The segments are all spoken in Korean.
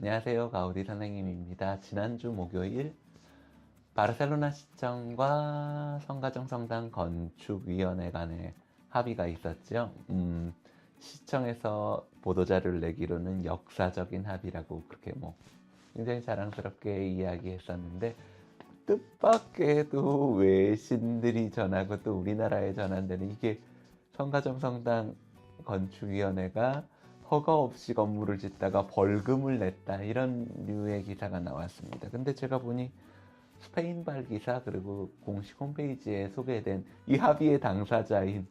안녕하세요. 가우디 선생님입니다. 지난주 목요일 바르셀로나 시청과 성가정 성당 건축위원회 간의 합의가 있었죠. 시청에서 보도자료를 내기로는 역사적인 합의라고 그렇게 굉장히 자랑스럽게 이야기했었는데, 뜻밖에도 외신들이 전하고 또 우리나라에 전한다는 이게 성가정 성당 건축위원회가 허가 없이 건물을 짓다가 벌금을 냈다, 이런 류의 기사가 나왔습니다. 근데 제가 보니 스페인발 기사 그리고 공식 홈페이지에 소개된 이 합의의 당사자인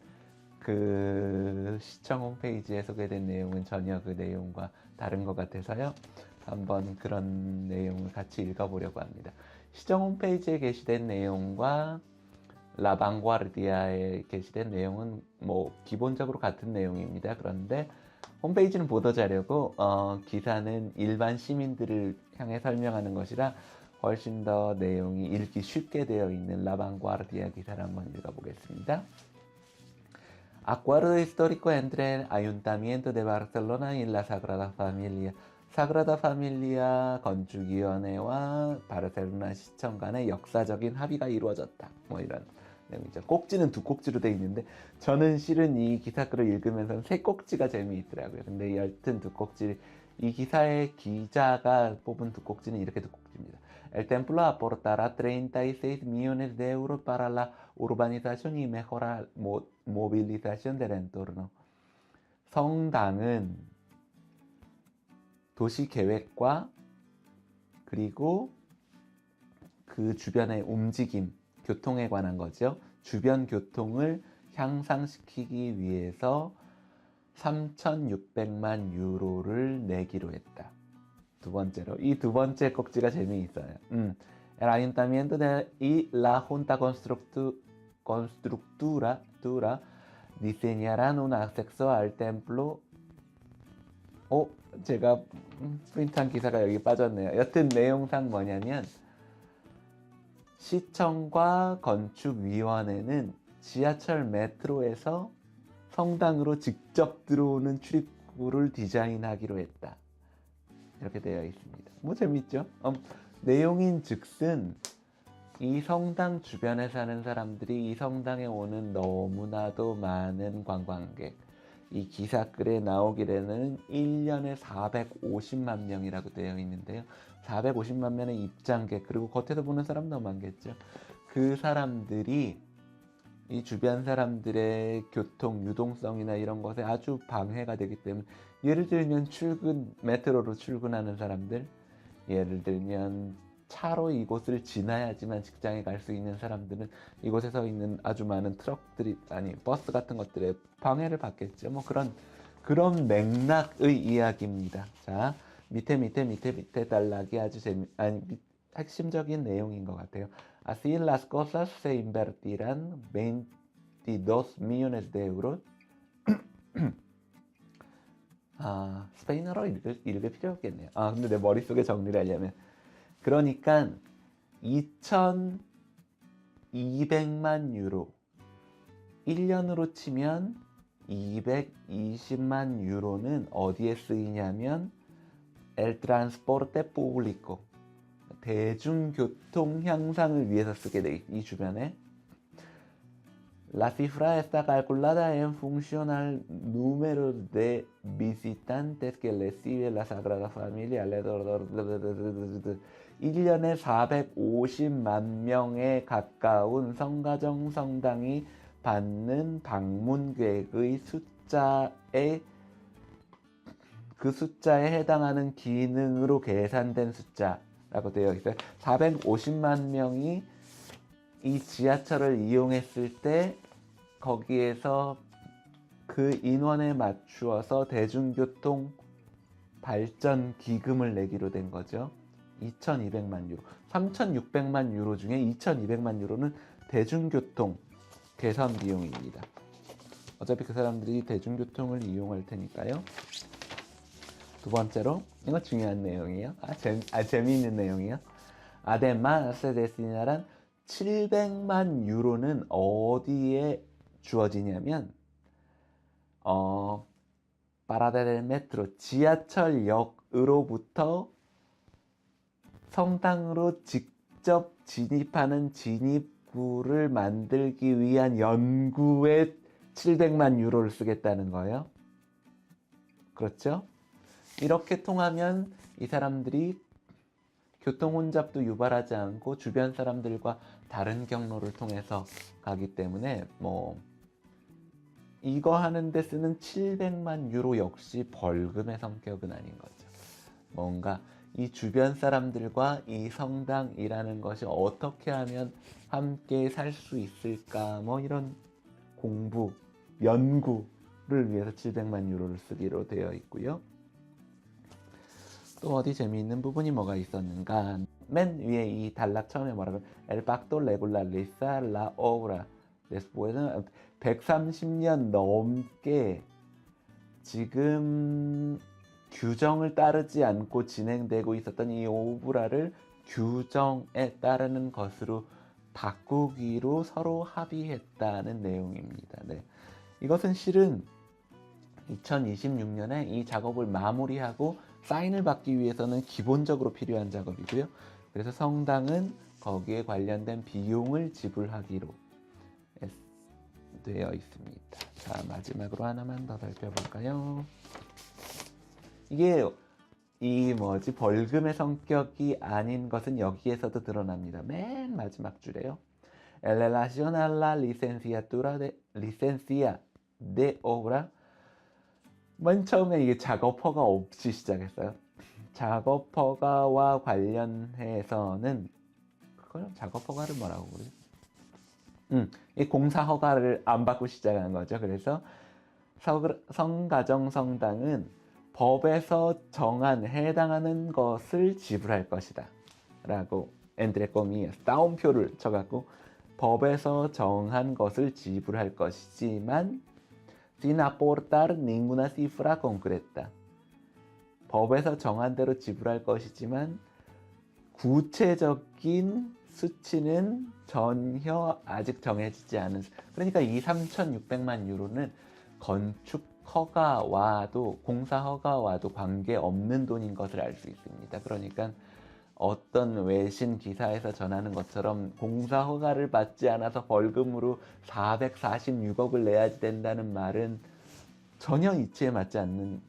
그 시청 홈페이지에 소개된 내용은 전혀 그 내용과 다른 것 같아서요. 한번 그런 내용을 같이 읽어보려고 합니다. 시청 홈페이지에 게시된 내용과 라방과르디아에 게시된 내용은 기본적으로 같은 내용입니다. 그런데 홈페이지는 보도자료고 기사는 일반 시민들을 향해 설명하는 것이라 훨씬 더 내용이 읽기 쉽게 되어 있는 라방과르디아 기사를 한번 읽어보겠습니다. Acuerdo histórico entre el Ayuntamiento de Barcelona y la Sagrada Familia. 사그라다 파밀리아 건축위원회와 바르셀로나 시청 간의 역사적인 합의가 이루어졌다. 이런 내용이죠. 꼭지는 두 꼭지로 돼 있는데 저는 실은 이 기사글을 읽으면서 세 꼭지가 재미있더라고요. 근데 여튼 두 꼭지, 이 기사의 기자가 뽑은 두 꼭지는 이렇게 두 꼭지입니다. El templo aportará 36 millones de euros para la urbanización y mejora movilización del entorno. 성당은 도시 계획과 그리고 그 주변의 움직임, 교통에 관한 거죠. 주변 교통을 향상시키기 위해서 3,600만 유로를 내기로 했다. 두 번째로, 이 두 번째 꼭지가 재미있어요. El Ayuntamiento y la Junta Constructora diseñarán un acceso al templo. 제가 프린트한 기사가 여기 빠졌네요. 여튼 내용상 뭐냐면, 시청과 건축위원회는 지하철 메트로에서 성당으로 직접 들어오는 출입구를 디자인하기로 했다. 이렇게 되어 있습니다. 재밌죠? 내용인 즉슨 이 성당 주변에 사는 사람들이 이 성당에 오는 너무나도 많은 관광객, 이 기사글에 나오기에는 1년에 450만 명이라고 되어 있는데요. 450만 명의 입장객, 그리고 겉에서 보는 사람 너무 많겠죠. 그 사람들이 이 주변 사람들의 교통, 유동성이나 이런 것에 아주 방해가 되기 때문에, 예를 들면 메트로로 출근하는 사람들, 예를 들면 차로 이곳을 지나야지만 직장에 갈 수 있는 사람들은 이곳에 서 있는 아주 많은 트럭들이, 버스 같은 것들에 방해를 받겠죠. 그런 맥락의 이야기입니다. 자, 밑에 단락이 아주 핵심적인 내용인 것 같아요. Así las cosas se invertirán 22 millones de euros. 스페인어로 읽을 필요 없겠네요. 근데 내 머릿속에 정리를 하려면, 그러니까 2,200만 유로, 1년으로 치면 220만 유로는 어디에 쓰이냐면 El transporte público, 대중교통 향상을 위해서 쓰게 돼. 이 주변에 La cifra está calculada en función al número de visitantes que recibe la Sagrada Familia. 1년에 450만 명에 가까운 성가정 성당이 받는 방문객의 그 숫자에 해당하는 기능으로 계산된 숫자라고 되어 있어요. 450만 명이 이 지하철을 이용했을 때 거기에서 그 인원에 맞추어서 대중교통 발전 기금을 내기로 된 거죠. 2,200만 유로. 3,600만 유로 중에 2,200만 유로는 대중교통 개선 비용입니다. 어차피 그 사람들이 대중교통을 이용할 테니까요. 두 번째로, 이거 중요한 내용이에요. 재미있는 내용이에요. Además, se destinarán 700만 유로는 어디에 주어지냐면, 파라다 델 메트로, 지하철역으로부터 성당으로 직접 진입하는 진입구를 만들기 위한 연구에 700만 유로를 쓰겠다는 거예요. 그렇죠? 이렇게 통하면 이 사람들이 교통 혼잡도 유발하지 않고 주변 사람들과 다른 경로를 통해서 가기 때문에 이거 하는데 쓰는 700만 유로 역시 벌금의 성격은 아닌 거죠. 뭔가 이 주변 사람들과 이 성당이라는 것이 어떻게 하면 함께 살 수 있을까, 이런 공부, 연구를 위해서 700만 유로를 쓰기로 되어 있고요. 또 어디 재미있는 부분이 뭐가 있었는가? 맨 위에 이 단락 처음에 뭐라고? El pacto regulariza la obra. después 130년 넘게 지금 규정을 따르지 않고 진행되고 있었던 이 오브라를 규정에 따르는 것으로 바꾸기로 서로 합의했다는 내용입니다. 네. 이것은 실은 2026년에 이 작업을 마무리하고 사인을 받기 위해서는 기본적으로 필요한 작업이고요. 그래서 성당은 거기에 관련된 비용을 지불하기로 되어 있습니다. 자, 마지막으로 하나만 더 살펴볼까요? 이게 벌금의 성격이 아닌 것은 여기에서도 드러납니다. 맨 마지막 줄에요. En relación a la licencia de obra. 맨 처음에 이게 작업허가 없이 시작했어요. 작업허가와 관련해서는 그걸 작업허가를 뭐라고 그래요? 이 공사허가를 안 받고 시작한 거죠. 그래서 성가정성당은 법에서 정한 해당하는 것을 지불할 것이다 라고 entre comillas 따옴표를 쳐갖고 법에서 정한 것을 지불할 것이지만 sin aportar ninguna cifra concreta. 법에서 정한 대로 지불할 것이지만 구체적인 수치는 전혀 아직 정해지지 않은. 그러니까 이 3,600만 유로는 건축 허가와도 공사 허가와도 관계없는 돈인 것을 알 수 있습니다. 그러니까 어떤 외신 기사에서 전하는 것처럼 공사 허가를 받지 않아서 벌금으로 446억을 내야 된다는 말은 전혀 이치에 맞지 않는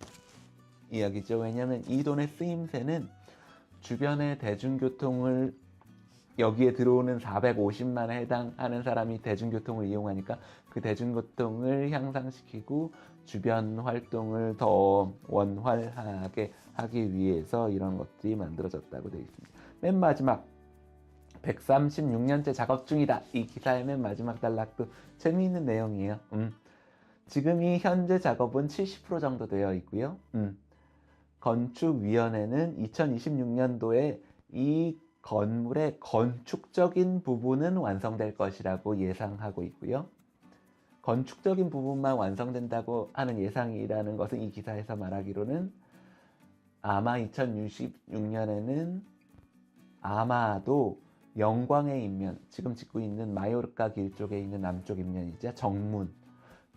이야기죠. 왜냐하면 이 돈의 쓰임새는 주변의 대중교통을 여기에 들어오는 450만에 해당하는 사람이 대중교통을 이용하니까 그 대중교통을 향상시키고 주변 활동을 더 원활하게 하기 위해서 이런 것들이 만들어졌다고 되어 있습니다. 맨 마지막 136년째 작업 중이다. 이 기사의 맨 마지막 단락도 재미있는 내용이에요. 지금이 현재 작업은 70% 정도 되어 있고요. 건축위원회는 2026년도에 이 건물의 건축적인 부분은 완성될 것이라고 예상하고 있고요. 건축적인 부분만 완성된다고 하는 예상이라는 것은 이 기사에서 말하기로는 아마 2026년에는 아마도 영광의 입면, 지금 짓고 있는 마요르카 길 쪽에 있는 남쪽 입면이자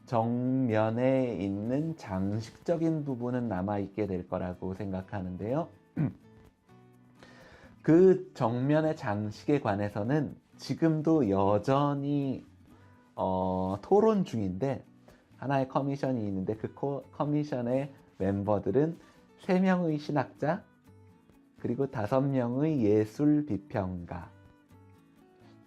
정면에 있는 장식적인 부분은 남아있게 될 거라고 생각하는데요. 그 정면의 장식에 관해서는 지금도 여전히 토론 중인데 하나의 커미션이 있는데 그 커미션의 멤버들은 3명의 신학자 그리고 5명의 예술 비평가,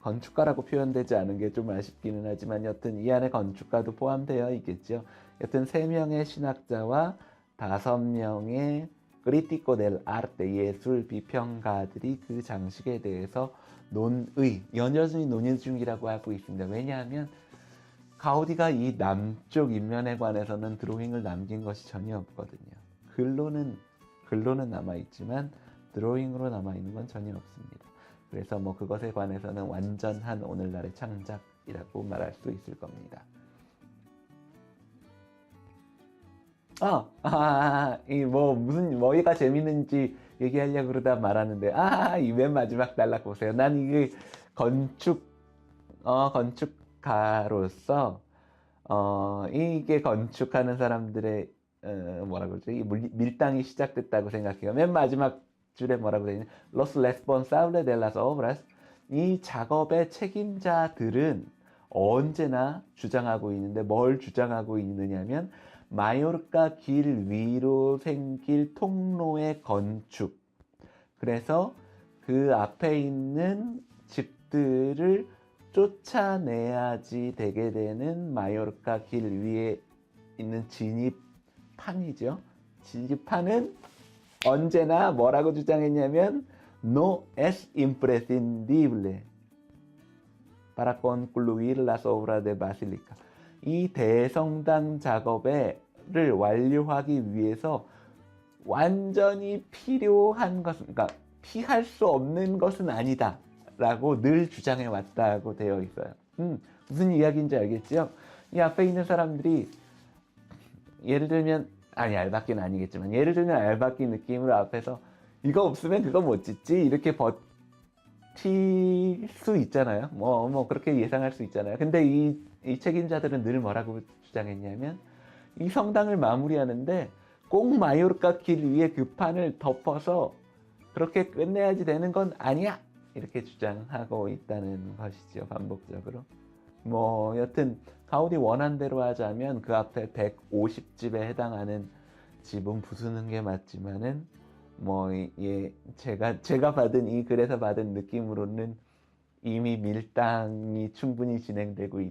건축가라고 표현되지 않은 게 좀 아쉽기는 하지만 여튼 이 안에 건축가도 포함되어 있겠죠. 여튼 3명의 신학자와 5명의 크리티코 델 아르테 예술 비평가들이 그 장식에 대해서 여전히 논의 중이라고 하고 있습니다. 왜냐하면 가우디가 이 남쪽 입면에 관해서는 드로잉을 남긴 것이 전혀 없거든요. 글로는 남아있지만 드로잉으로 남아있는 건 전혀 없습니다. 그래서 그것에 관해서는 완전한 오늘날의 창작이라고 말할 수 있을 겁니다. 무슨 뭐가 재밌는지 얘기하려고 그러다 말았는데 이 맨 마지막 단락 보세요. 난 이게 건축가로서 이게 건축하는 사람들의 뭐라 그러죠? 이 밀당이 시작됐다고 생각해요. 맨 마지막 줄에 뭐라고 되어 있냐? Los responsables de las obras. 이 작업의 책임자들은 언제나 주장하고 있는데 뭘 주장하고 있느냐면 마요르카 길 위로 생길 통로의 건축. 그래서 그 앞에 있는 집들을 쫓아내야지 되게 되는 마요르카 길 위에 있는 진입판이죠. 진입판은 언제나 뭐라고 주장했냐면 No es imprescindible para concluir las obras de basílica. 이 대성당 작업을 완료하기 위해서 완전히 필요한 것은, 그러니까 피할 수 없는 것은 아니다 라고 늘 주장해 왔다고 되어 있어요. 무슨 이야기인지 알겠죠? 이 앞에 있는 사람들이 예를 들면 알바끼는 아니겠지만 예를 들면 알바끼 느낌으로 앞에서 이거 없으면 그거 못 짓지 이렇게 버틸 수 있잖아요. 뭐 그렇게 예상할 수 있잖아요. 근데 이 책임자들은 늘 뭐라고 주장했냐면 이 성당을 마무리하는데 꼭 마요르카 길 위에 그 판을 덮어서 그렇게 끝내야지 되는 건 아니야 이렇게 주장하고 있다는 것이죠. 반복적으로. 여튼 가우디 원한 대로 하자면 그 앞에 150집에 해당하는 집은 부수는 게 맞지만은 제가 받은 이 글에서 받은 느낌으로는 이미 밀당이 충분히 진행되고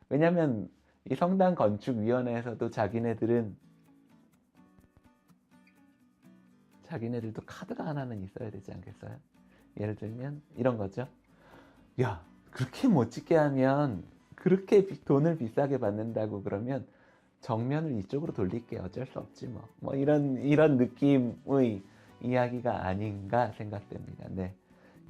왜냐면 이 성당 건축위원회에서도 자기네들도 카드가 하나는 있어야 되지 않겠어요? 예를 들면 이런 거죠. 야, 그렇게 못 짓게 하면 그렇게 돈을 비싸게 받는다고 그러면 정면을 이쪽으로 돌릴게 어쩔 수 없지 이런 느낌의 이야기가 아닌가 생각됩니다. 네.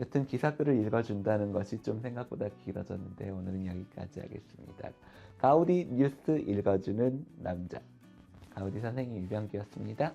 여튼 기사글을 읽어준다는 것이 좀 생각보다 길어졌는데 오늘은 여기까지 하겠습니다. 가우디 뉴스 읽어주는 남자 가우디 선생님 유병기였습니다.